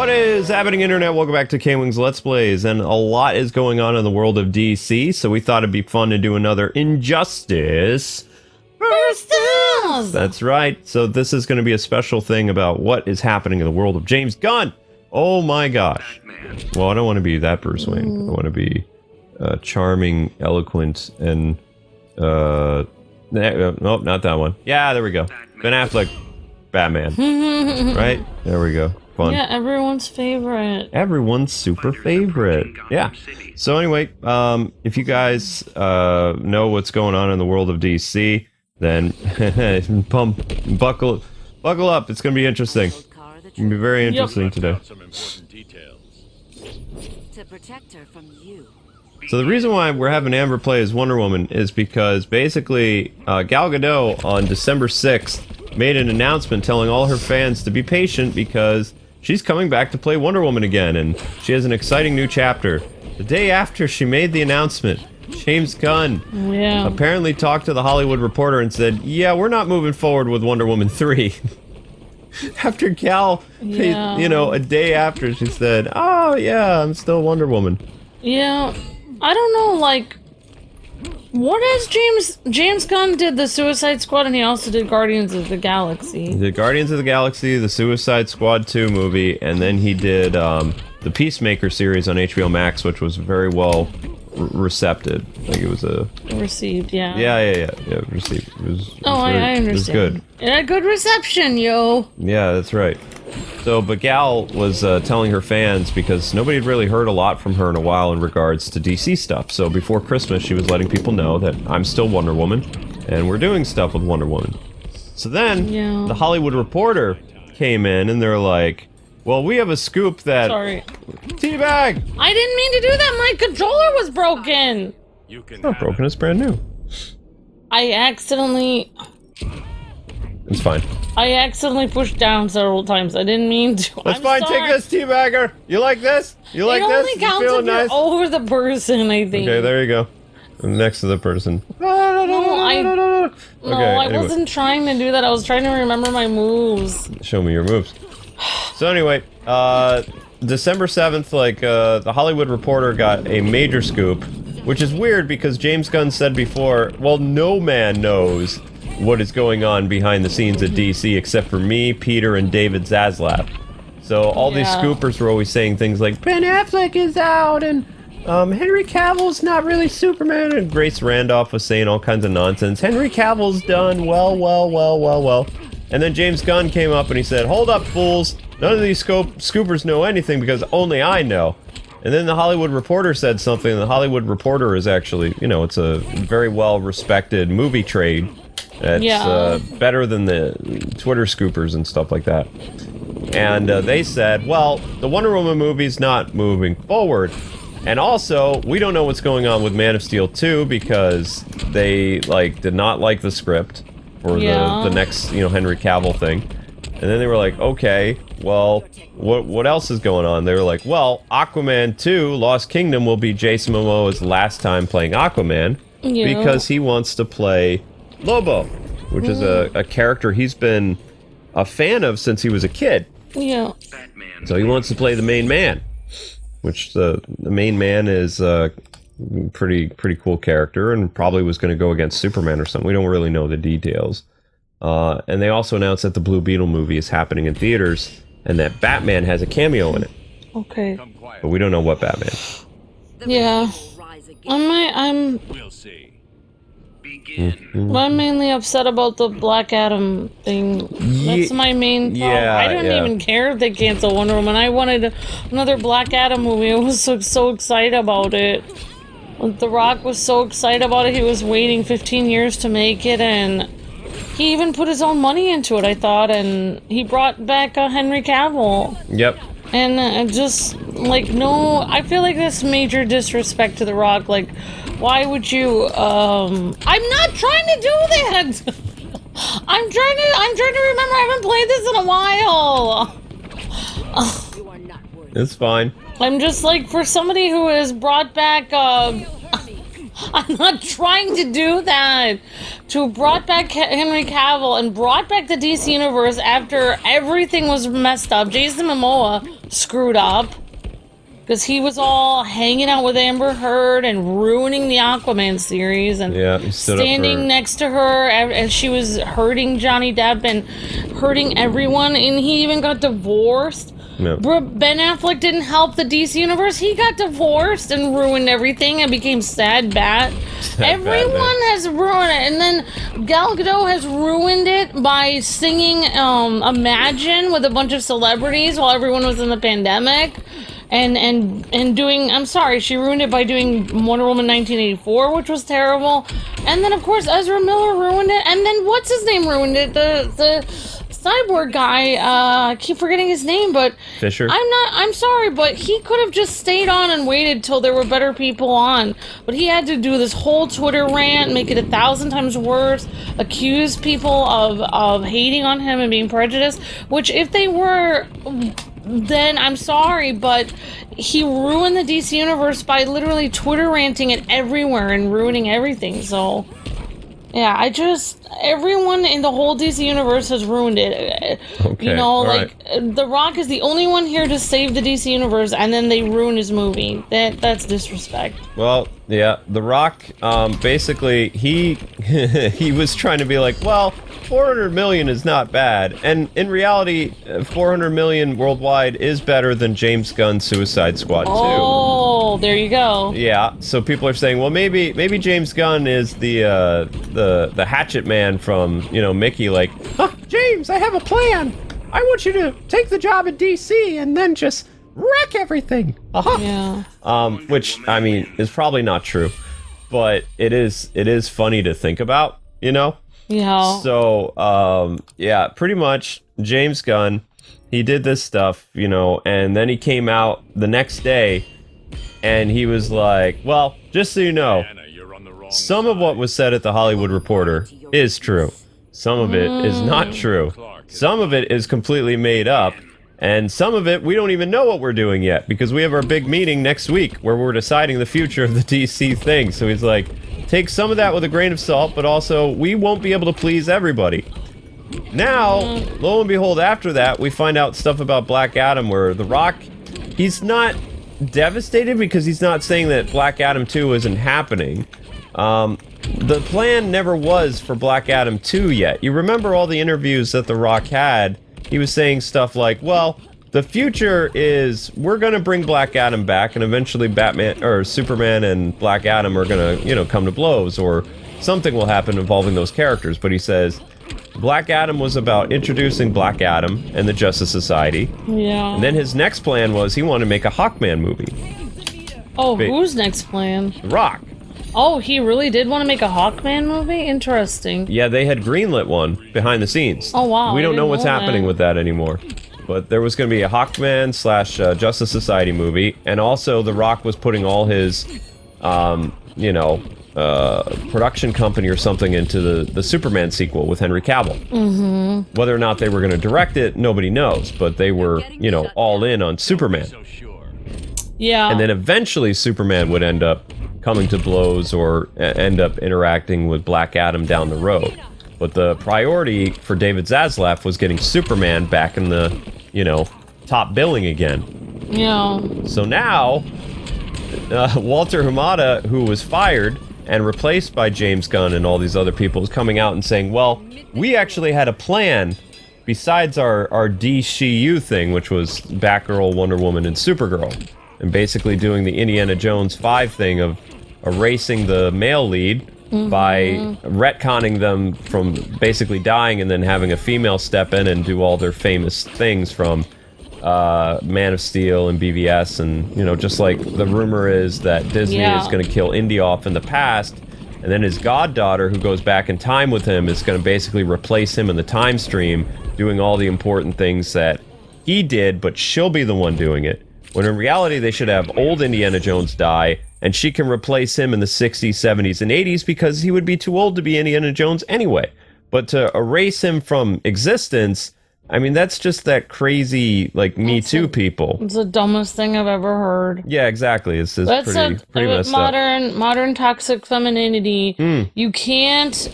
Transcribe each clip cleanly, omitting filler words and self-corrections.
What is happening, Internet? Welcome back to KwingsLetsPlays, and a lot is going on in the world of DC, so we thought it'd be fun to do another Injustice Versus. That's right. So this is going to be a special thing about what is happening in the world of James Gunn. Oh my gosh. Well, I don't want to be that Bruce Wayne. I want to be charming, eloquent, and nope, not that one. Yeah, there we go. Ben Affleck, Batman. Right? There we go. Fun. Yeah, everyone's favorite. Everyone's super favorite. Yeah. So anyway, if you guys know what's going on in the world of DC, then buckle up. It's going to be interesting. It's going to be very interesting today. To protect her from you. So the reason why we're having Amber play as Wonder Woman is because basically Gal Gadot on December 6th made an announcement telling all her fans to be patient because she's coming back to play Wonder Woman again, and she has an exciting new chapter. The day after she made the announcement, James Gunn apparently talked to the Hollywood Reporter and said, yeah, we're not moving forward with Wonder Woman 3. After Gal, you know, a day after, she said, oh yeah, I'm still Wonder Woman. Yeah, I don't know, like, what has James Gunn did the Suicide Squad, and he also did Guardians of the Galaxy. He did Guardians of the Galaxy, the Suicide Squad 2 movie, and then he did the Peacemaker series on HBO Max, which was very well recepted. Like it was received, yeah. Yeah, received. It was I understand. It was good. It had good reception, yo. Yeah, that's right. So, but Gal was telling her fans, because nobody had really heard a lot from her in a while in regards to DC stuff. So before Christmas, she was letting people know that I'm still Wonder Woman, and we're doing stuff with Wonder Woman. So then, the Hollywood Reporter came in, and they're like, well, we have a scoop that... Sorry. Teabag! I didn't mean to do that, my controller was broken! It's not broken, it's brand new. I accidentally... It's fine. I accidentally pushed down several times. I didn't mean to. That's fine. Sorry. Take this, teabagger. You like this? You like this? It only counts if nice? you're over the person, I think. Okay, there you go. I'm next to the person. I wasn't trying to do that. I was trying to remember my moves. Show me your moves. So anyway, December 7th, like, the Hollywood Reporter got a major scoop, which is weird because James Gunn said before, well, no man knows what is going on behind the scenes at DC except for me, Peter, and David Zaslav. So all these scoopers were always saying things like, Ben Affleck is out, and Henry Cavill's not really Superman, and Grace Randolph was saying all kinds of nonsense. Henry Cavill's done well. And then James Gunn came up and he said, hold up, fools. None of these scoopers know anything because only I know. And then the Hollywood Reporter said something, and the Hollywood Reporter is actually, you know, it's a very well-respected movie trade. It's better than the Twitter scoopers and stuff like that. And they said, well, the Wonder Woman movie's not moving forward. And also, we don't know what's going on with Man of Steel 2 because they, like, did not like the script for the next, you know, Henry Cavill thing. And then they were like, okay, well, what else is going on? They were like, well, Aquaman 2, Lost Kingdom will be Jason Momoa's last time playing Aquaman because he wants to play Lobo, which is a character he's been a fan of since he was a kid. Yeah. So he wants to play the main man, which the main man is a pretty cool character and probably was going to go against Superman or something. We don't really know the details. And they also announced that the Blue Beetle movie is happening in theaters and that Batman has a cameo in it. Okay. But we don't know what Batman. Yeah. We'll see. I'm mainly upset about the Black Adam thing. That's my main problem. I don't even care if they cancel Wonder Woman. I wanted another Black Adam movie. I was so excited about it. The Rock was so excited about it. He was waiting 15 years to make it, and he even put his own money into it, I thought, and he brought back Henry Cavill. Yep. And just, like, no, I feel like that's major disrespect to The Rock. Like, why would you, I'm not trying to do that! I'm trying to remember, I haven't played this in a while! It's fine. I'm just like, for somebody who has brought back, I'm not trying to do that. To brought back Henry Cavill and brought back the DC Universe after everything was messed up. Jason Momoa screwed up. Because he was all hanging out with Amber Heard and ruining the Aquaman series and standing next to her as she was hurting Johnny Depp and hurting everyone. And he even got divorced. Yep. Ben Affleck didn't help the DC Universe. He got divorced and ruined everything and became Sad Bat. Everyone has ruined it. And then Gal Gadot has ruined it by singing Imagine with a bunch of celebrities while everyone was in the pandemic. And doing, I'm sorry, she ruined it by doing Wonder Woman 1984, which was terrible. And then, of course, Ezra Miller ruined it. And then, what's his name ruined it? The cyborg guy, I keep forgetting his name, but... Fisher? I'm sorry, but he could have just stayed on and waited till there were better people on. But he had to do this whole Twitter rant, make it 1,000 times worse, accuse people of hating on him and being prejudiced, which if they were... Then I'm sorry, but he ruined the DC Universe by literally Twitter ranting it everywhere and ruining everything. So, yeah, everyone in the whole DC Universe has ruined it. Okay, you know, right. The Rock is the only one here to save the DC Universe, and then they ruin his movie. That's disrespect. Well, yeah, The Rock, basically, he was trying to be like, well, 400 million is not bad, and in reality, 400 million worldwide is better than James Gunn's Suicide Squad 2. Oh, there you go. Yeah, so people are saying, well, maybe James Gunn is the Hatchet Man from, Mickey, like, James, I have a plan. I want you to take the job at DC and then just wreck everything. Yeah. Which, I mean, is probably not true, but it is funny to think about, Yeah. So, yeah, pretty much James Gunn, he did this stuff, and then he came out the next day and he was like, well, just so you know, some of what was said at the Hollywood Reporter is true. Some of it is not true. Some of it is completely made up. And some of it, we don't even know what we're doing yet, because we have our big meeting next week where we're deciding the future of the DC thing. So he's like, take some of that with a grain of salt, but also, we won't be able to please everybody. Now, lo and behold, after that, we find out stuff about Black Adam, where The Rock, he's not devastated because he's not saying that Black Adam 2 isn't happening. The plan never was for Black Adam 2 yet. You remember all the interviews that The Rock had? He was saying stuff like, well, the future is we're going to bring Black Adam back, and eventually Batman or Superman and Black Adam are going to, come to blows, or something will happen involving those characters. But he says Black Adam was about introducing Black Adam and the Justice Society. Yeah. And then his next plan was he wanted to make a Hawkman movie. Oh, whose next plan? Rock. Oh, he really did want to make a Hawkman movie? Interesting. Yeah, they had greenlit one behind the scenes. Oh, wow. We don't know what's happening with that anymore. But there was going to be a Hawkman / Justice Society movie, and also The Rock was putting all his, production company or something into the Superman sequel with Henry Cavill. Mm-hmm. Whether or not they were going to direct it, nobody knows, but they were, all in on Superman. Yeah. And then eventually Superman would end up coming to blows or end up interacting with Black Adam down the road. But the priority for David Zaslav was getting Superman back in the, top billing again. Yeah. So now, Walter Hamada, who was fired and replaced by James Gunn and all these other people, is coming out and saying, well, we actually had a plan besides our DCU thing, which was Batgirl, Wonder Woman, and Supergirl. And basically doing the Indiana Jones 5 thing of erasing the male lead by retconning them from basically dying and then having a female step in and do all their famous things from Man of Steel and BVS, and just like the rumor is that Disney is going to kill Indy off in the past, and then his goddaughter, who goes back in time with him, is going to basically replace him in the time stream, doing all the important things that he did, but she'll be the one doing it. When in reality, they should have old Indiana Jones die, and she can replace him in the 60s, 70s, and 80s because he would be too old to be Indiana Jones anyway. But to erase him from existence, I mean, that's just that crazy, like, Me Too people. It's the dumbest thing I've ever heard. Yeah, exactly. It's pretty messed up. Modern toxic femininity. You can't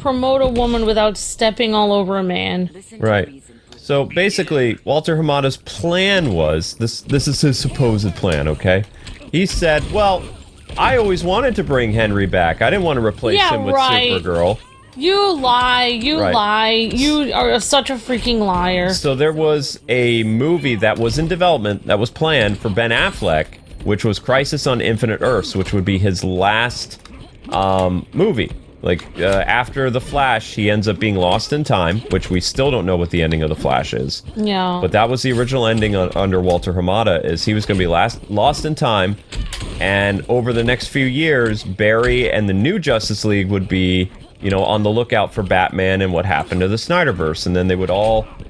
promote a woman without stepping all over a man. Right. So basically, Walter Hamada's plan was, this is his supposed plan, okay? He said, well, I always wanted to bring Henry back. I didn't want to replace him with Supergirl. You lie. You are such a freaking liar. So there was a movie that was in development, that was planned for Ben Affleck, which was Crisis on Infinite Earths, which would be his last movie. Like, after The Flash, he ends up being lost in time, which we still don't know what the ending of The Flash is. Yeah. But that was the original ending under Walter Hamada, is he was going to be lost in time, and over the next few years, Barry and the new Justice League would be, you know, on the lookout for Batman and what happened to the Snyderverse, and then they would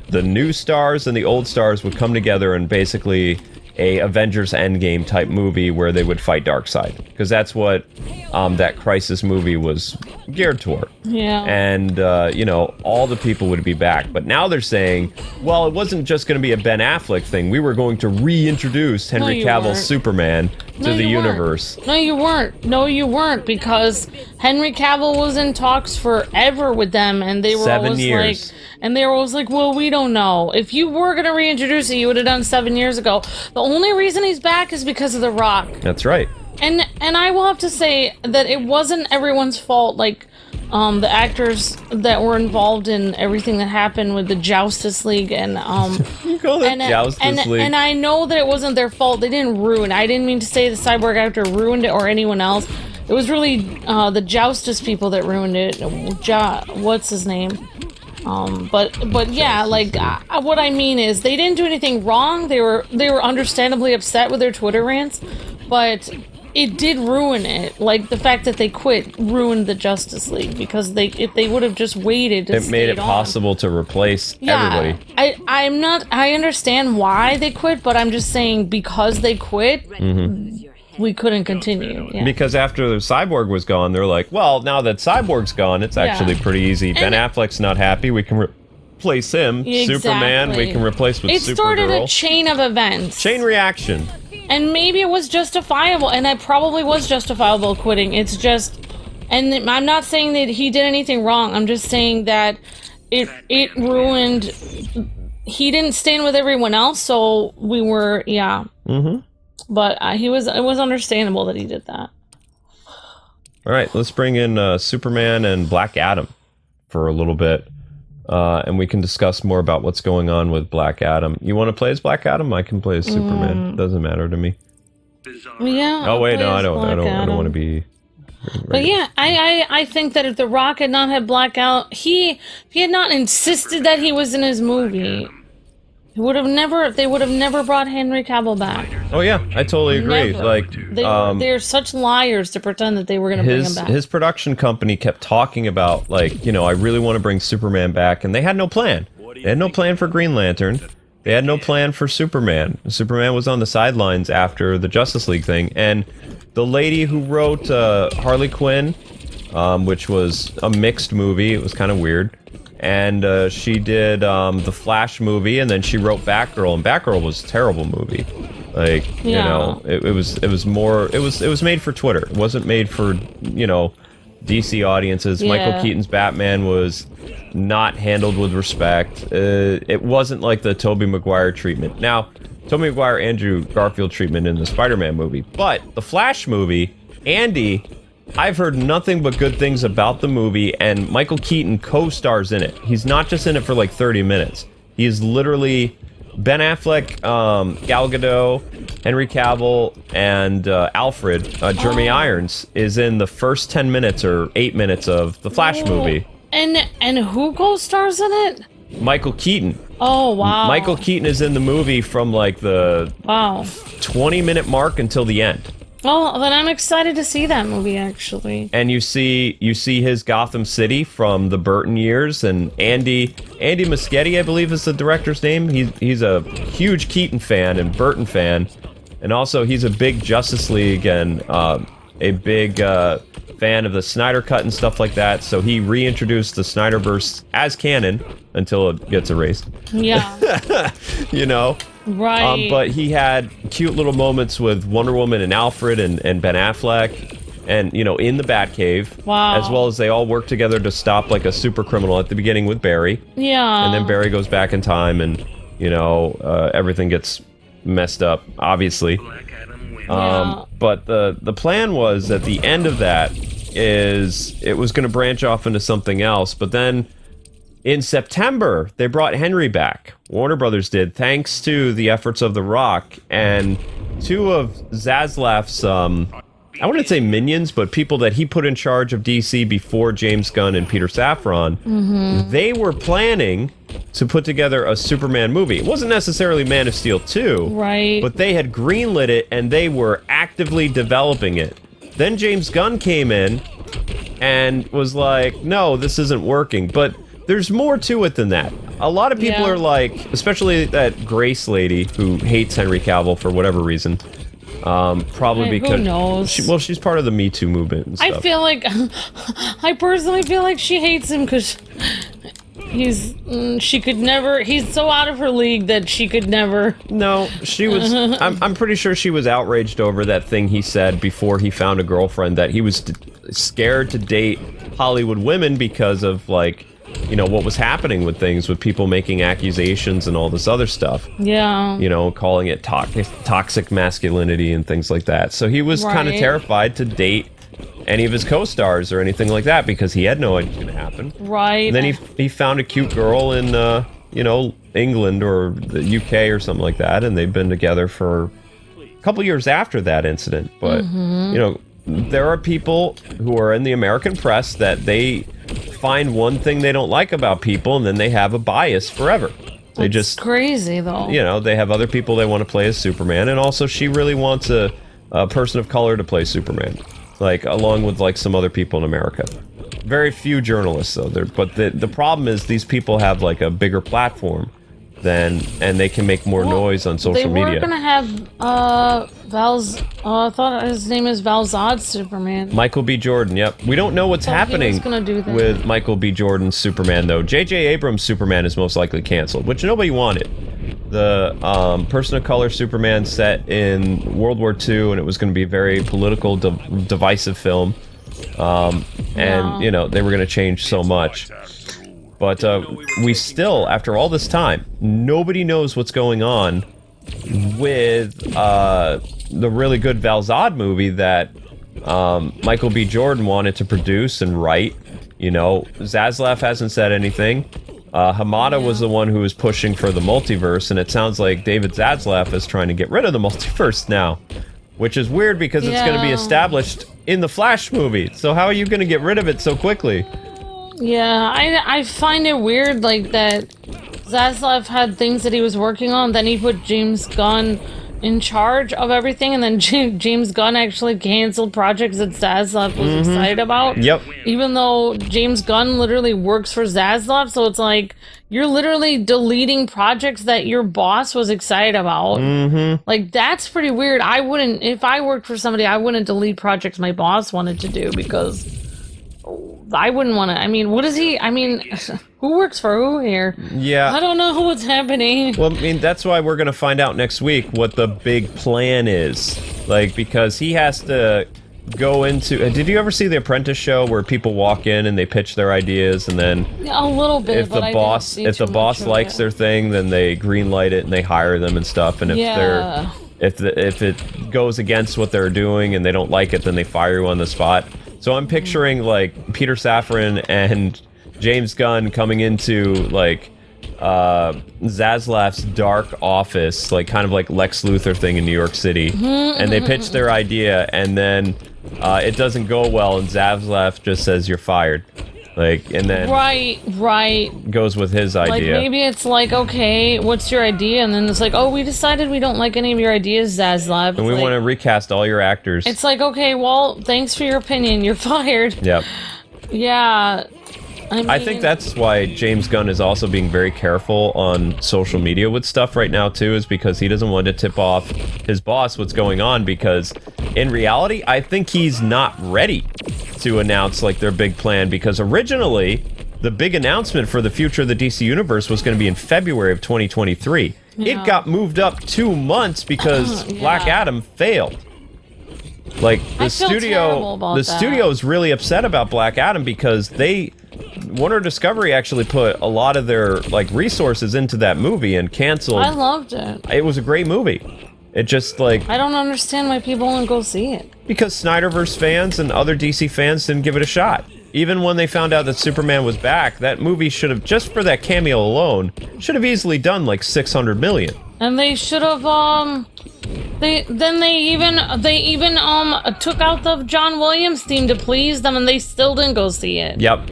the new stars and the old stars would come together in basically a Avengers Endgame type movie where they would fight Darkseid, because that's what that Crisis movie was geared toward. Yeah. And, you know, all the people would be back. But now they're saying, well, it wasn't just going to be a Ben Affleck thing. We were going to reintroduce Henry Cavill's Superman to the universe. No, you weren't. No, you weren't, because Henry Cavill was in talks forever with them, and they were 7 years. Like, well, we don't know. If you were going to reintroduce it, you would have done 7 years ago. The only reason he's back is because of The Rock. That's right. And I will have to say that it wasn't everyone's fault, like, the actors that were involved in everything that happened with the Justice League and You call it Justice League. And I know that it wasn't their fault. They didn't ruin. I didn't mean to say the Cyborg actor ruined it or anyone else. It was really the Justice people that ruined it. What's his name? But yeah, like what I mean is they didn't do anything wrong. They were understandably upset with their Twitter rants, but it did ruin it. Like the fact that they quit ruined the Justice League, because if they would have just waited, it made it possible to replace everybody. I understand why they quit, but I'm just saying because they quit. We couldn't continue. Yeah. Because after the Cyborg was gone, they're like, well, now that Cyborg's gone, it's actually pretty easy. Ben Affleck's not happy. We can replace him. Exactly. Superman, we can replace with Supergirl. It started a chain of events. Chain reaction. And maybe it was justifiable, and it probably was justifiable quitting. It's just... And I'm not saying that he did anything wrong. I'm just saying that it ruined... He didn't stand with everyone else, so we were... Yeah. But it was understandable that he did that. All right, let's bring in Superman and Black Adam for a little bit, and we can discuss more about what's going on with Black Adam. You want to play as Black Adam? I can play as Superman. Doesn't matter to me. Yeah. Oh wait, no, I don't want to be. But yeah, I think that if The Rock had not had Black Adam, if he had not insisted that he was in his movie, they would have never brought Henry Cavill back. Oh yeah, I totally agree. Never. Like they're such liars to pretend that they were going to bring him back. His production company kept talking about, like, you know, I really want to bring Superman back, and they had no plan. They had no plan for Green Lantern. They had no plan for Superman. Superman was on the sidelines after the Justice League thing, and the lady who wrote Harley Quinn, which was a mixed movie, it was kind of weird. And she did the Flash movie, and then she wrote Batgirl, and Batgirl was a terrible movie. Like, you know, it was made for Twitter. It wasn't made for, you know, DC audiences. Yeah. Michael Keaton's Batman was not handled with respect. It wasn't like the Tobey Maguire treatment. Now, Tobey Maguire, Andrew Garfield treatment in the Spider-Man movie, but the Flash movie, Andy, I've heard nothing but good things about the movie, and Michael Keaton co-stars in it. He's not just in it for like 30 minutes. He is literally Ben Affleck, Gal Gadot, Henry Cavill, and Alfred, Jeremy Irons, is in the first 10 minutes or 8 minutes of the Flash movie. And who co-stars in it? Michael Keaton. Oh, wow. Michael Keaton is in the movie from like the 20-minute mark until the end. Oh, then I'm excited to see that movie, actually. And you see his Gotham City from the Burton years, and Andy Muschietti, I believe is the director's name. He's a huge Keaton fan and Burton fan, and also he's a big Justice League and a big fan of the Snyder Cut and stuff like that, so he reintroduced the Snyderverse as canon until it gets erased. Yeah. You know? Right. But he had cute little moments with Wonder Woman and Alfred and Ben Affleck, and, you know, in the Batcave. Wow. As well as they all work together to stop, like, a super criminal at the beginning with Barry. Yeah. And then Barry goes back in time and, you know, everything gets messed up, obviously. But the plan was, at the end of that, is it was going to branch off into something else, but then in September, they brought Henry back. Warner Brothers did, thanks to the efforts of The Rock, and two of Zaslav's, I wouldn't say minions, but people that he put in charge of DC before James Gunn and Peter Safran, they were planning to put together a Superman movie. It wasn't necessarily Man of Steel 2, right? But they had greenlit it, and they were actively developing it. Then James Gunn came in and was like, no, this isn't working. But there's more to it than that. A lot of people are like, especially that Grace lady who hates Henry Cavill for whatever reason. Probably because... Who knows? She's part of the Me Too movement and stuff. I feel like... I personally feel like she hates him because... she could never... He's so out of her league that she could never... No, she was... I'm pretty sure she was outraged over that thing he said before he found a girlfriend, that he was scared to date Hollywood women because of, like, you know, what was happening with things, with people making accusations and all this other stuff. Yeah. You know, calling it toxic masculinity and things like that. So he was kind of terrified to date any of his co-stars or anything like that because he had no idea what was going to happen. Right. And then he found a cute girl in, you know, England or the UK or something like that, and they've been together for a couple years after that incident. But, you know, there are people who are in the American press that they find one thing they don't like about people, and then they have a bias forever. They just crazy, though. You know, they have other people they want to play as Superman, and also she really wants a person of color to play Superman, like, along with, like, some other people in America. Very few journalists, though. But the problem is these people have, like, a bigger platform and they can make more noise on social media. They were gonna have Val's... I thought his name is Val Zod's Superman. Michael B. Jordan, yep. We don't know what's happening with Michael B. Jordan's Superman, though. J.J. Abrams' Superman is most likely canceled, which nobody wanted. The person of color Superman set in World War II, and it was going to be a very political, divisive film. And, you know, they were going to change so much. But we still, after all this time, nobody knows what's going on with the really good Val Zod movie that Michael B. Jordan wanted to produce and write. You know, Zaslav hasn't said anything. Hamada was the one who was pushing for the multiverse, and it sounds like David Zaslav is trying to get rid of the multiverse now. Which is weird because it's going to be established in the Flash movie. So how are you going to get rid of it so quickly? Yeah, I find it weird, like, that Zaslav had things that he was working on, then he put James Gunn in charge of everything, and then James Gunn actually canceled projects that Zaslav was excited about. Yep. Even though James Gunn literally works for Zaslav, so it's like, you're literally deleting projects that your boss was excited about. Like, that's pretty weird. I wouldn't, if I worked for somebody, I wouldn't delete projects my boss wanted to do, because I wouldn't want to. I mean, what is he? I mean, who works for who here? Yeah. I don't know what's happening. Well, I mean, that's why we're going to find out next week what the big plan is. Like, because he has to go into... did you ever see The Apprentice show where people walk in and they pitch their ideas, and then... A little bit, if the boss likes their thing, then they greenlight it and they hire them and stuff. And if if it goes against what they're doing and they don't like it, then they fire you on the spot. So I'm picturing, like, Peter Safran and James Gunn coming into, like, Zaslav's dark office, like, kind of like Lex Luthor thing in New York City. And they pitch their idea, and then it doesn't go well, and Zaslav just says, "You're fired." Like, and then... Right. Goes with his idea. Like, maybe it's like, okay, what's your idea? And then it's like, oh, we decided we don't like any of your ideas, Zaslav. And we want to recast all your actors. It's like, okay, well, thanks for your opinion. You're fired. Yep. Yeah. I think that's why James Gunn is also being very careful on social media with stuff right now too, is because he doesn't want to tip off his boss what's going on, because in reality, I think he's not ready to announce like their big plan, because originally the big announcement for the future of the DC Universe was going to be in February of 2023. Yeah. It got moved up 2 months because Black Adam failed. Like the studio is really upset about Black Adam because Warner Discovery actually put a lot of their like resources into that movie and canceled. I loved it. It was a great movie. It just like I don't understand why people won't go see it. Because Snyderverse fans and other DC fans didn't give it a shot. Even when they found out that Superman was back, that movie should have, just for that cameo alone, should have easily done like 600 million. And they should have they even took out the John Williams theme to please them, and they still didn't go see it. Yep.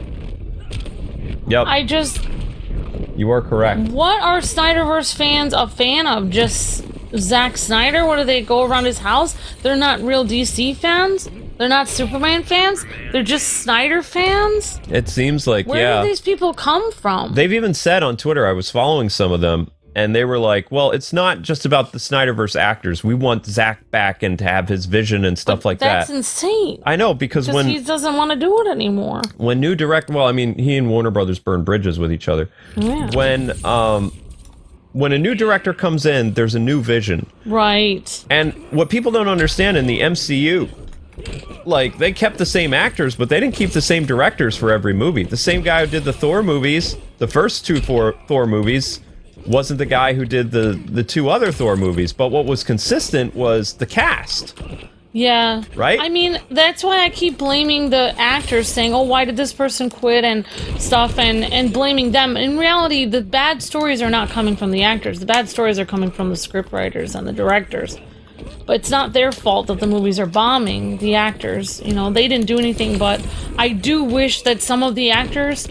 You are correct. What are Snyderverse fans a fan of? Just Zack Snyder? What do they go around his house? They're not real DC fans? They're not Superman fans? They're just Snyder fans? It seems like, Where do these people come from? They've even said on Twitter, I was following some of them, and they were like, well, it's not just about the Snyderverse actors. We want Zack back and to have his vision and stuff like that. That's insane. I know, because when he doesn't want to do it anymore. When he and Warner Brothers burned bridges with each other. Yeah. When a new director comes in, there's a new vision. Right. And what people don't understand in the MCU, like, they kept the same actors, but they didn't keep the same directors for every movie. The same guy who did the Thor movies, the first two Thor movies, wasn't the guy who did the two other Thor movies. But what was consistent was the cast. Yeah. Right? I mean, that's why I keep blaming the actors, saying, oh, why did this person quit and stuff, and blaming them. In reality, the bad stories are not coming from the actors. The bad stories are coming from the scriptwriters and the directors. But it's not their fault that the movies are bombing. The actors, they didn't do anything, but I do wish that some of the actors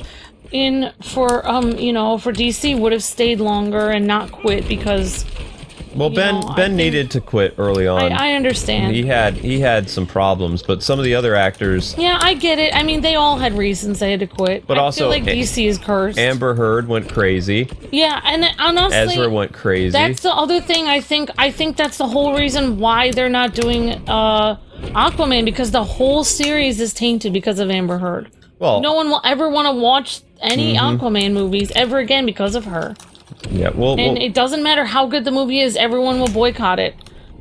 for DC would have stayed longer and not quit, because well, Ben needed to quit early on. I understand. He had some problems, but some of the other actors. Yeah, I get it. I mean, they all had reasons they had to quit. But I feel like DC is cursed. Amber Heard went crazy. Yeah, and honestly, Ezra went crazy. That's the other thing. I think that's the whole reason why they're not doing Aquaman, because the whole series is tainted because of Amber Heard. Well, no one will ever want to watch any Aquaman movies ever again because of her. Yeah, it doesn't matter how good the movie is, everyone will boycott it.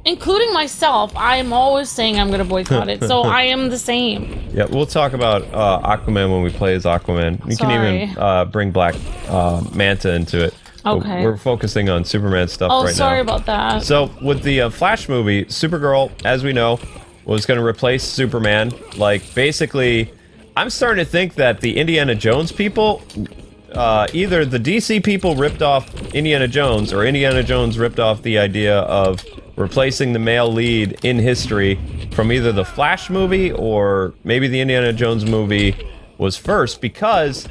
Including myself. I'm always saying I'm going to boycott it, so I am the same. Yeah, we'll talk about Aquaman when we play as Aquaman. You can even bring Black Manta into it. Okay. We're focusing on Superman stuff right now. Oh, sorry about that. So, with the Flash movie, Supergirl, as we know, was going to replace Superman. Like, basically, I'm starting to think that the Indiana Jones people... either the DC people ripped off Indiana Jones, or Indiana Jones ripped off the idea of replacing the male lead in history from either the Flash movie, or maybe the Indiana Jones movie was first, because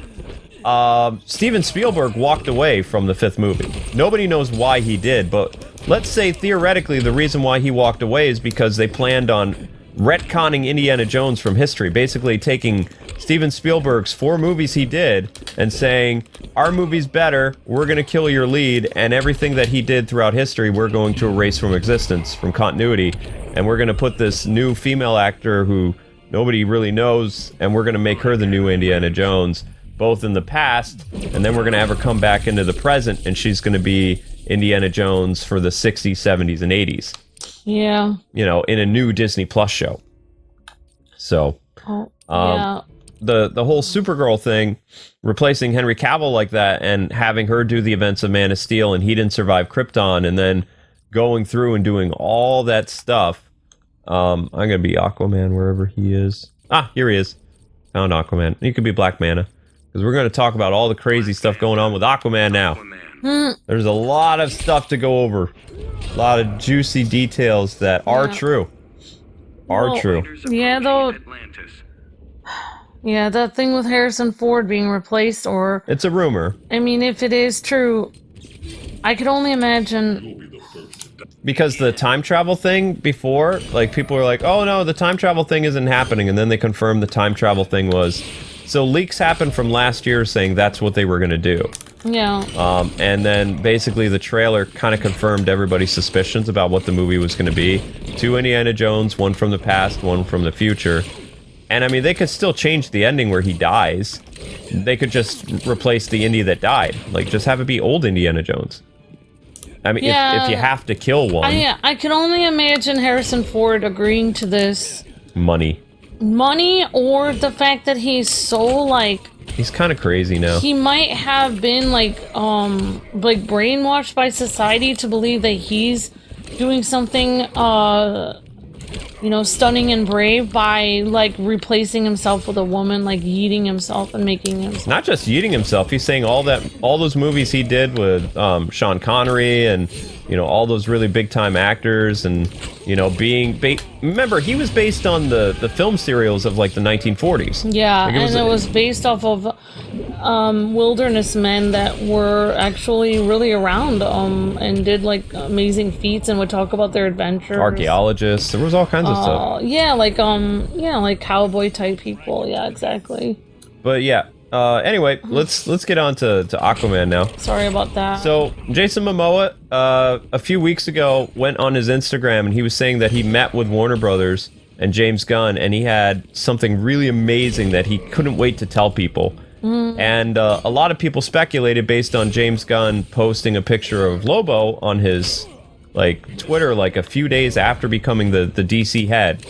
Steven Spielberg walked away from the fifth movie. Nobody knows why he did, but let's say theoretically the reason why he walked away is because they planned on retconning Indiana Jones from history, basically taking Steven Spielberg's 4 movies he did and saying, our movie's better, we're going to kill your lead, and everything that he did throughout history we're going to erase from existence, from continuity, and we're going to put this new female actor who nobody really knows, and we're going to make her the new Indiana Jones, both in the past, and then we're going to have her come back into the present, and she's going to be Indiana Jones for the 60s, 70s, and 80s. Yeah. In a new Disney Plus show. So, yeah. The whole Supergirl thing, replacing Henry Cavill like that and having her do the events of Man of Steel, and he didn't survive Krypton, and then going through and doing all that stuff. I'm going to be Aquaman wherever he is. Ah, here he is. Found Aquaman. He could be Black Manta, because we're going to talk about all the crazy stuff going on with Aquaman now. There's a lot of stuff to go over. A lot of juicy details that are true. True. Yeah, though. Yeah, that thing with Harrison Ford being replaced, or... It's a rumor. I mean, if it is true, I could only imagine... Because the time travel thing before, like, people were like, oh no, the time travel thing isn't happening, and then they confirmed the time travel thing was So leaks happened from last year saying that's what they were going to do. Yeah. And then basically the trailer kind of confirmed everybody's suspicions about what the movie was going to be. 2 Indiana Jones, one from the past, one from the future. And I mean, they could still change the ending where he dies. They could just replace the Indy that died. Like, just have it be old Indiana Jones. I mean, if you have to kill one. I can only imagine Harrison Ford agreeing to this. Money, or the fact that he's so, like... He's kind of crazy now. He might have been, like brainwashed by society to believe that he's doing something, stunning and brave by, like, replacing himself with a woman, like, yeeting himself and making himself... Not just yeeting himself, he's saying all those movies he did with Sean Connery and, all those really big-time actors and, remember, he was based on the film serials of, like, the 1940s. Yeah, like it was based off of wilderness men that were actually really around and did, like, amazing feats and would talk about their adventures. Archaeologists, there was all kinds of stuff. Yeah, like cowboy type people. Yeah, exactly. But yeah, anyway, let's get on to Aquaman now. Sorry about that. So Jason Momoa, a few weeks ago, went on his Instagram and he was saying that he met with Warner Brothers and James Gunn, and he had something really amazing that he couldn't wait to tell people. And a lot of people speculated based on James Gunn posting a picture of Lobo on his Twitter a few days after becoming the DC head,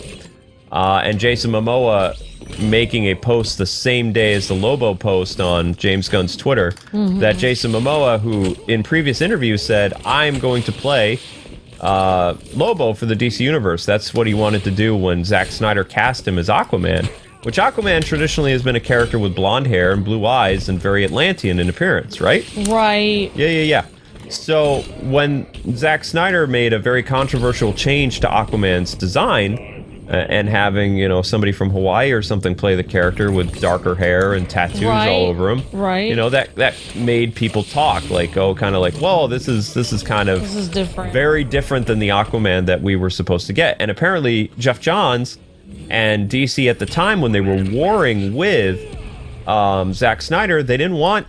and Jason Momoa making a post the same day as the Lobo post on James Gunn's Twitter, that Jason Momoa, who in previous interviews said, I'm going to play Lobo for the DC Universe. That's what he wanted to do when Zack Snyder cast him as Aquaman, which Aquaman traditionally has been a character with blonde hair and blue eyes and very Atlantean in appearance, right? Right. Yeah. So when Zack Snyder made a very controversial change to Aquaman's design, and having, somebody from Hawaii or something play the character with darker hair and tattoos all over him. Right. That made people talk, whoa, this is kind of... This is different. Very different than the Aquaman that we were supposed to get. And apparently, Jeff Johns and DC at the time, when they were warring with Zack Snyder, they didn't want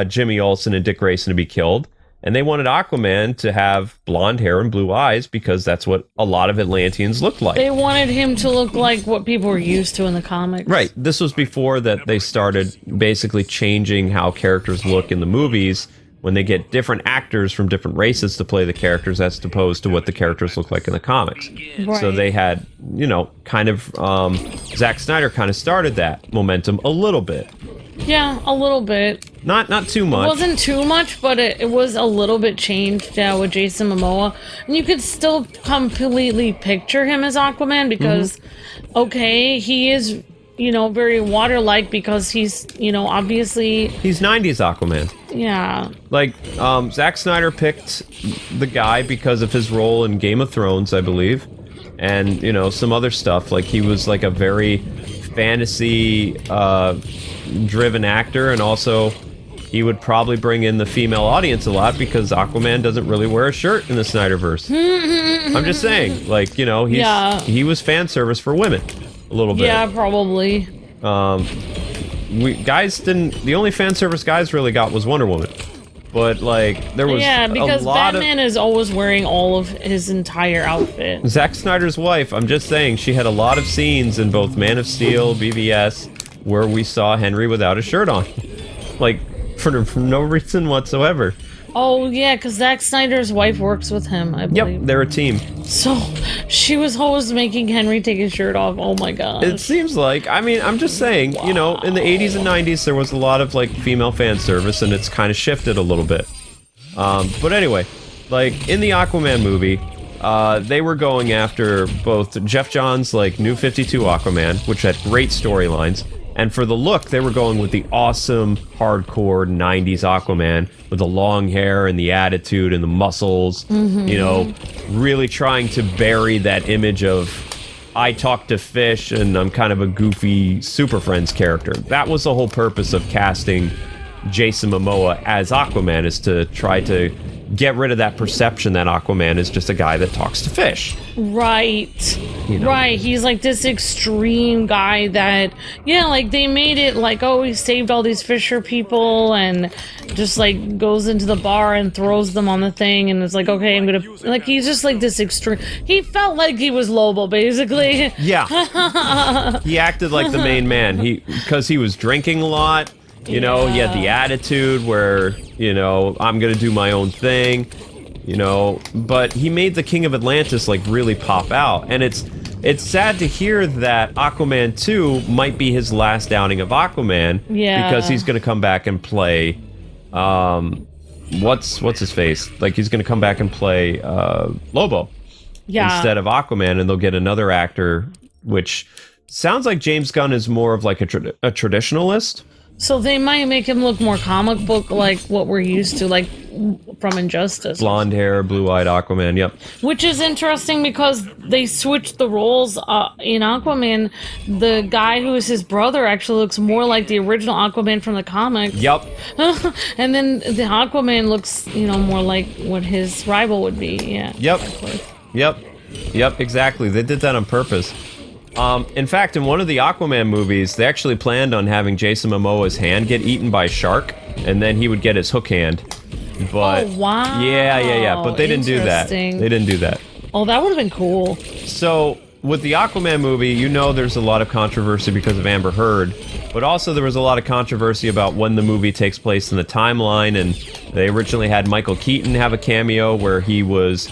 Jimmy Olsen and Dick Grayson to be killed. And they wanted Aquaman to have blonde hair and blue eyes because that's what a lot of Atlanteans looked like. They wanted him to look like what people were used to in the comics. Right. This was before that they started basically changing how characters look in the movies when they get different actors from different races to play the characters as opposed to what the characters look like in the comics. Right. So they had, Zack Snyder kind of started that momentum a little bit. Yeah, a little bit. Not too much. It wasn't too much, but it was a little bit changed with Jason Momoa. And you could still completely picture him as Aquaman because, he is, very water-like because he's, obviously... He's 90s Aquaman. Yeah. Zack Snyder picked the guy because of his role in Game of Thrones, I believe. And, some other stuff. He was a very fantasy... driven actor, and also he would probably bring in the female audience a lot because Aquaman doesn't really wear a shirt in the Snyderverse. I'm just saying, he was fan service for women a little bit. Yeah, probably. The only fan service guys really got was Wonder Woman. But there was because a lot Batman is always wearing all of his entire outfit. Zack Snyder's wife, I'm just saying, she had a lot of scenes in both Man of Steel, BVS, where we saw Henry without a shirt on. For no reason whatsoever. Oh, yeah, because Zack Snyder's wife works with him, I believe. Yep, they're a team. So, she was always making Henry take his shirt off. Oh my god. It seems like, I'm just saying, in the 80s and 90s, there was a lot of, female fan service, and it's kind of shifted a little bit. But anyway, in the Aquaman movie, they were going after both Jeff Johns' New 52 Aquaman, which had great storylines, and for the look, they were going with the awesome, hardcore 90s Aquaman with the long hair and the attitude and the muscles, really trying to bury that image of, I talk to fish and I'm kind of a goofy Super Friends character. That was the whole purpose of casting Jason Momoa as Aquaman, is to try to get rid of that perception that Aquaman is just a guy that talks to fish. Right. You know? Right. He's like this extreme guy that, yeah, like they made it like, oh, he saved all these fisher people and just like goes into the bar and throws them on the thing and it's like, okay, I'm gonna, like, he's just like this extreme. He felt like he was Lobo, basically. Yeah. He acted like the main man. Because he was drinking a lot. You know, he had the attitude where, you know, I'm gonna do my own thing, you know, but he made the King of Atlantis, like, really pop out, and it's sad to hear that Aquaman 2 might be his last outing of Aquaman, because he's gonna come back and play, what's his face? Like, he's gonna come back and play, Lobo, instead of Aquaman, and they'll get another actor, which sounds like James Gunn is more of, like, a traditionalist. So they might make him look more comic book like what we're used to, like from Injustice. Blonde hair, blue-eyed Aquaman, yep. Which is interesting because they switched the roles in Aquaman. The guy who is his brother actually looks more like the original Aquaman from the comics. Yep. And then the Aquaman looks, you know, more like what his rival would be. Yeah. Yep. Exactly. Yep, exactly. They did that on purpose. In fact, in one of the Aquaman movies, they actually planned on having Jason Momoa's hand get eaten by a shark, and then he would get his hook hand. But, oh, wow. Yeah. But they didn't do that. They didn't do that. Oh, that would have been cool. So, with the Aquaman movie, you know there's a lot of controversy because of Amber Heard, but also there was a lot of controversy about when the movie takes place in the timeline, and they originally had Michael Keaton have a cameo where he was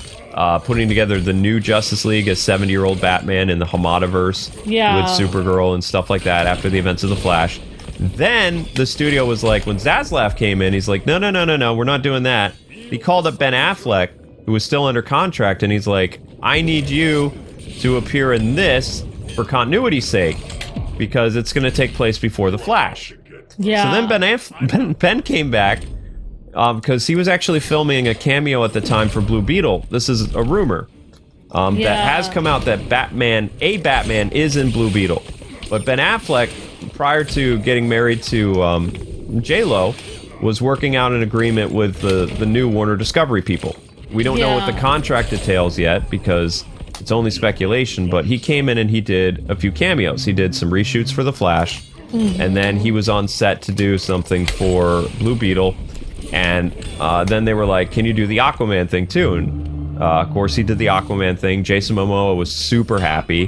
putting together the new Justice League as 70-year-old Batman in the Hamada-verse with Supergirl and stuff like that after the events of The Flash. Then the studio was like, when Zaslav came in, he's like, no, we're not doing that. He called up Ben Affleck, who was still under contract, and he's like, I need you to appear in this for continuity's sake, because it's going to take place before The Flash. Yeah. So then Ben came back, because he was actually filming a cameo at the time for Blue Beetle. This is a rumor that has come out that Batman is in Blue Beetle. But Ben Affleck, prior to getting married to J-Lo, was working out an agreement with the new Warner Discovery people. We don't know what the contract entails yet because it's only speculation, but he came in and he did a few cameos. He did some reshoots for The Flash, and then he was on set to do something for Blue Beetle. And then they were like, can you do the Aquaman thing too? And of course he did the Aquaman thing. Jason Momoa was super happy.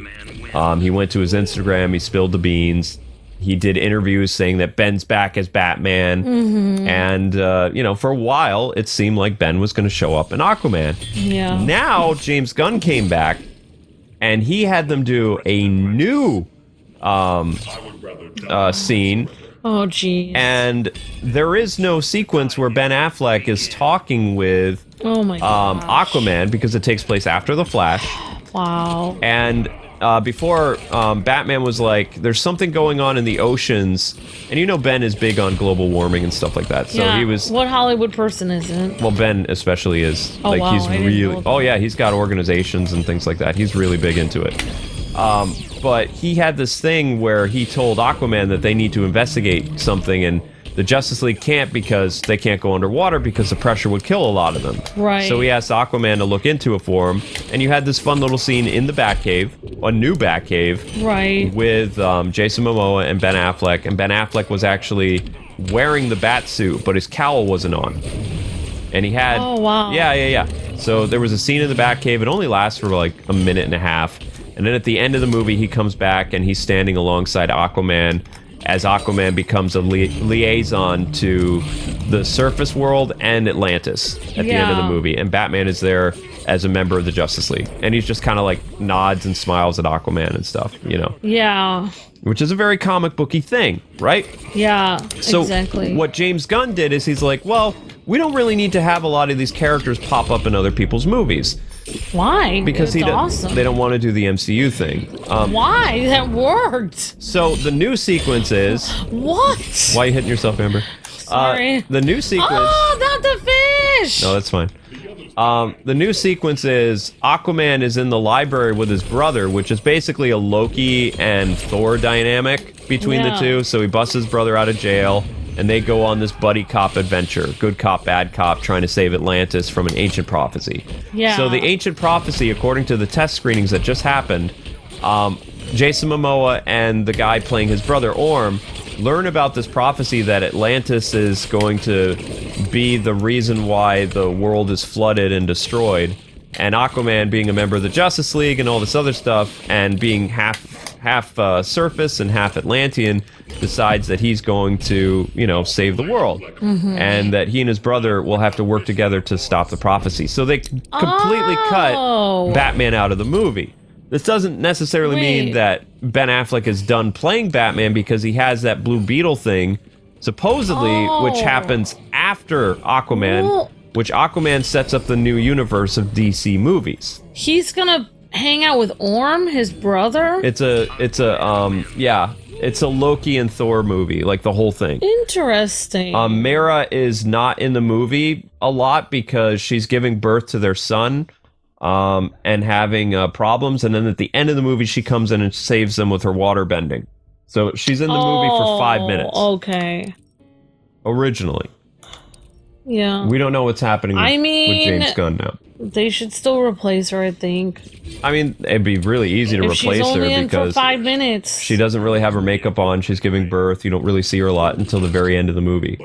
He went to his Instagram, he spilled the beans. He did interviews saying that Ben's back as Batman. And, you know, for a while it seemed like Ben was going to show up in Aquaman. Yeah. Now James Gunn came back and he had them do a new scene. Oh, geez. And there is no sequence where Ben Affleck is talking with Aquaman because it takes place after The Flash. Wow. And before, Batman was like, there's something going on in the oceans. And you know Ben is big on global warming and stuff like that. So he was... What Hollywood person isn't? Well, Ben especially is. Oh, like, wow. he's really... Oh, yeah, he's got organizations and things like that. He's really big into it. But he had this thing where he told Aquaman that they need to investigate something, and the Justice League can't because they can't go underwater because the pressure would kill a lot of them. Right. So he asked Aquaman to look into it for him, and you had this fun little scene in the Batcave, a new Batcave, right, with Jason Momoa and Ben Affleck, and Ben Affleck was actually wearing the bat suit, but his cowl wasn't on. And he had... Oh, wow. Yeah. So there was a scene in the Batcave. It only lasts for like a minute and a half. And then at the end of the movie, he comes back and he's standing alongside Aquaman as Aquaman becomes a liaison to the surface world and Atlantis at the end of the movie. And Batman is there as a member of the Justice League. And he's just kind of like nods and smiles at Aquaman and stuff, you know? Yeah. Which is a very comic booky thing, right? Yeah, so exactly. What James Gunn did is he's like, well, we don't really need to have a lot of these characters pop up in other people's movies. Why? Because they don't want to do the MCU thing. Why? That worked. So the new sequence is... What? Why are you hitting yourself, Amber? Sorry. The new sequence... Oh, not the fish! No, that's fine. The new sequence is Aquaman is in the library with his brother, which is basically a Loki and Thor dynamic between the two. So he busts his brother out of jail. and they go on this buddy cop adventure, good cop, bad cop, trying to save Atlantis from an ancient prophecy. Yeah. So the ancient prophecy, according to the test screenings that just happened, Jason Momoa and the guy playing his brother Orm learn about this prophecy that Atlantis is going to be the reason why the world is flooded and destroyed. And Aquaman, being a member of the Justice League and all this other stuff, and being half surface and half Atlantean, decides that he's going to, save the world. And that he and his brother will have to work together to stop the prophecy. So they completely cut Batman out of the movie. This doesn't necessarily mean that Ben Affleck is done playing Batman, because he has that Blue Beetle thing, supposedly, which happens after Aquaman, which Aquaman sets up the new universe of DC movies. He's gonna hang out with Orm, his brother? It's a Loki and Thor movie, like the whole thing. Interesting. Mera is not in the movie a lot because she's giving birth to their son, and having problems, and then at the end of the movie she comes in and saves them with her water bending. So she's in the movie for 5 minutes. Okay. Originally. Yeah. We don't know what's happening with James Gunn now. They should still replace her, I think. I mean, it'd be really easy to replace she's only her in because for 5 minutes. She doesn't really have her makeup on. She's giving birth. You don't really see her a lot until the very end of the movie.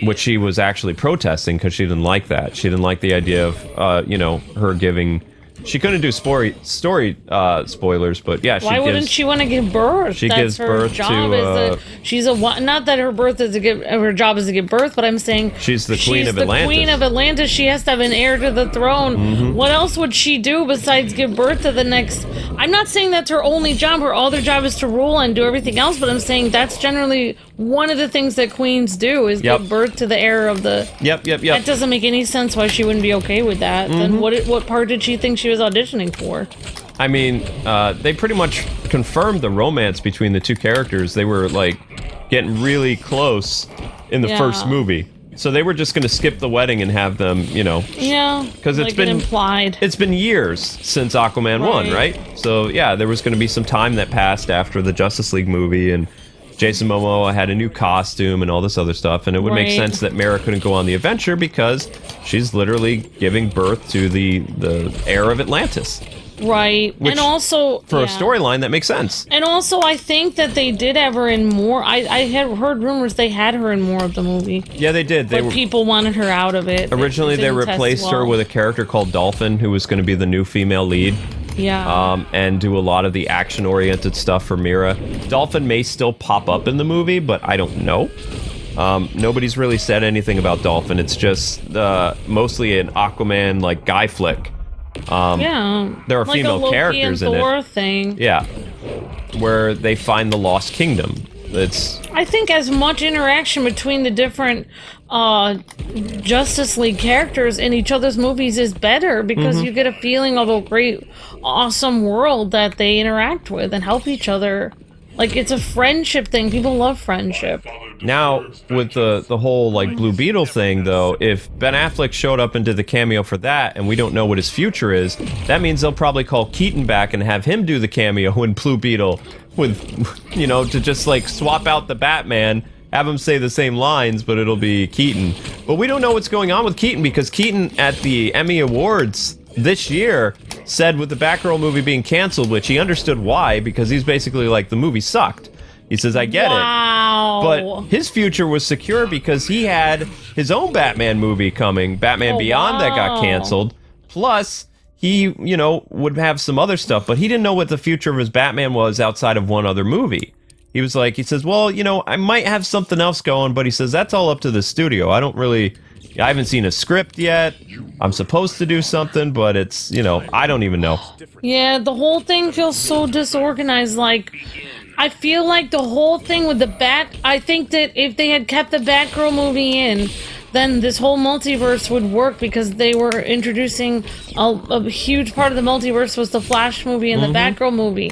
Which she was actually protesting because she didn't like that. She didn't like the idea of, her giving... She couldn't do story spoilers, but yeah, Why wouldn't she want to give birth? She gives birth to... she's not that her birth is her job is to give birth, but I'm saying she's the queen of Atlantis. She's the queen of Atlantis. She has to have an heir to the throne. What else would she do besides give birth to the next? I'm not saying that's her only job. Her other job is to rule and do everything else, but I'm saying that's generally one of the things that queens do is give birth to the heir of the... Yep. That doesn't make any sense why she wouldn't be okay with that. Then what part did she think she was auditioning for? I mean, they pretty much confirmed the romance between the two characters. They were, getting really close in the first movie. So they were just going to skip the wedding and have them, Yeah, because it's been implied. It's been years since Aquaman 1, right? So, yeah, there was going to be some time that passed after the Justice League movie, and Jason Momoa had a new costume and all this other stuff, and it would make sense that Mera couldn't go on the adventure because she's literally giving birth to the heir of Atlantis. Right. Which, and also... for a storyline, that makes sense. And also, I think that they did have her in more... I had heard rumors they had her in more of the movie. Yeah, they did. But people wanted her out of it. Originally, they replaced her with a character called Dolphin, who was going to be the new female lead. Yeah. And do a lot of the action-oriented stuff for Mera. Dolphin may still pop up in the movie, but I don't know. Nobody's really said anything about Dolphin. It's just mostly an Aquaman, guy flick. There are female characters in it. Thing. Yeah. Where they find the Lost Kingdom. I think as much interaction between the different Justice League characters in each other's movies is better because you get a feeling of a great, awesome world that they interact with and help each other. It's a friendship thing. People love friendship. Now, with the whole, Blue Beetle thing, though, if Ben Affleck showed up and did the cameo for that, and we don't know what his future is, that means they'll probably call Keaton back and have him do the cameo in Blue Beetle with, to just, swap out the Batman, have him say the same lines, but it'll be Keaton. But we don't know what's going on with Keaton, because Keaton, at the Emmy Awards this year, said with the Batgirl movie being canceled, which he understood why, because he's basically the movie sucked. He says, I get it. But his future was secure because he had his own Batman movie coming, Batman Beyond, that got canceled. Plus, he, would have some other stuff, but he didn't know what the future of his Batman was outside of one other movie. He was he says, well, I might have something else going, but he says, that's all up to the studio. I haven't seen a script yet. I'm supposed to do something, but it's, I don't even know. Yeah, the whole thing feels so disorganized. I feel like the whole thing with the I think that if they had kept the Batgirl movie in, then this whole multiverse would work because they were introducing a huge part of the multiverse was the Flash movie and the Batgirl movie.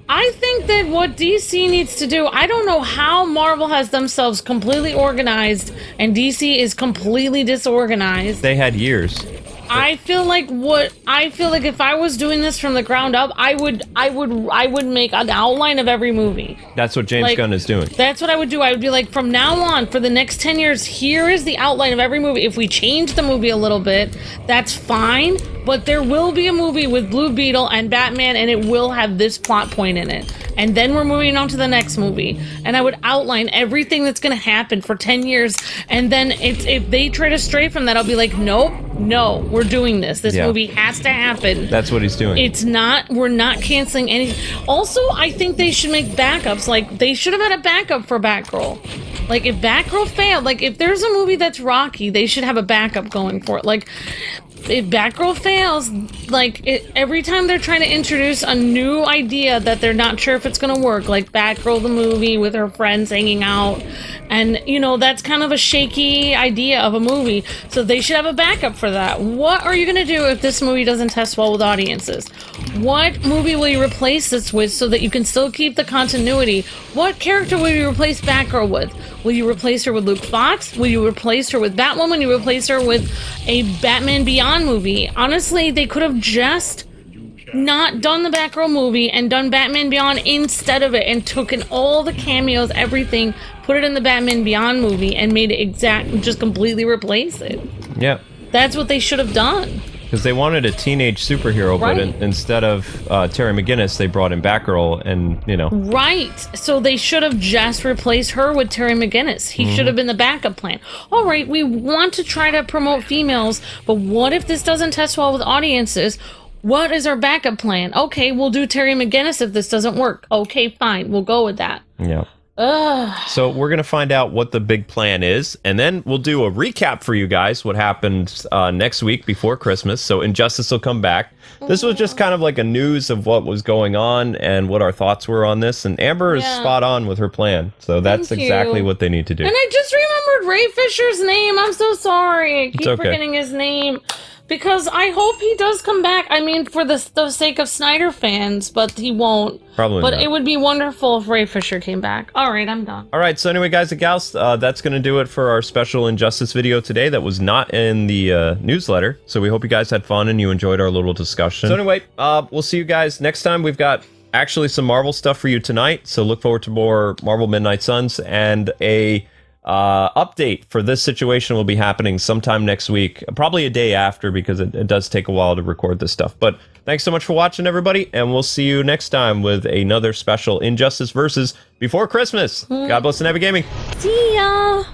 I think that what DC needs to do, I don't know how Marvel has themselves completely organized and DC is completely disorganized. They had years. I feel like if I was doing this from the ground up, I would make an outline of every movie. That's what James Gunn is doing. That's what I would do. I would be like, from now on, for the next 10 years, here is the outline of every movie. If we change the movie a little bit, that's fine, but there will be a movie with Blue Beetle and Batman, and it will have this plot point in it. And then we're moving on to the next movie. And I would outline everything that's going to happen for 10 years. And then if they try to stray from that, I'll be like, nope, no, we're doing this. This movie has to happen. That's what he's doing. We're not canceling anything. Also, I think they should make backups. Like, they should have had a backup for Batgirl. Like, if Batgirl failed, like, if there's a movie that's Rocky, they should have a backup going for it. Like, if Batgirl fails, like, every time they're trying to introduce a new idea that they're not sure if it's going to work, like Batgirl the movie with her friends hanging out, and, you know, that's kind of a shaky idea of a movie, so they should have a backup for that. What are you going to do if this movie doesn't test well with audiences? What movie will you replace this with so that you can still keep the continuity? What character will you replace Batgirl with? Will you replace her with Luke Fox? Will you replace her with Batwoman? Will you replace her with a Batman Beyond movie? Honestly, they could have just not done the Batgirl movie and done Batman Beyond instead of it, and took in all the cameos, everything, put it in the Batman Beyond movie, and made it just completely replace it. Yeah. That's what they should have done. Because they wanted a teenage superhero, right. But instead of Terry McGinnis, they brought in Batgirl, and, you know. Right. So they should have just replaced her with Terry McGinnis. He should have been the backup plan. All right, we want to try to promote females, but what if this doesn't test well with audiences? What is our backup plan? Okay, we'll do Terry McGinnis if this doesn't work. Okay, fine. We'll go with that. Yeah. Ugh. So we're going to find out what the big plan is, and then we'll do a recap for you guys, what happened next week before Christmas. So Injustice will come back. This was just kind of like a news of what was going on and what our thoughts were on this, and Amber is spot on with her plan. So that's exactly what they need to do. And I just remembered Ray Fisher's name. I'm so sorry. I keep forgetting his name. Because I hope he does come back. I mean, for the sake of Snyder fans, but he won't. Probably not. But it would be wonderful if Ray Fisher came back. All right, I'm done. All right, so anyway, guys and gals, that's going to do it for our special Injustice video today that was not in the newsletter. So we hope you guys had fun and you enjoyed our little discussion. So anyway, we'll see you guys next time. We've got actually some Marvel stuff for you tonight. So look forward to more Marvel Midnight Suns, and a update for this situation will be happening sometime next week, probably a day after, because it does take a while to record this stuff. But thanks so much for watching, everybody, and we'll see you next time with another special Injustice versus Before Christmas. God bless and happy gaming. See ya.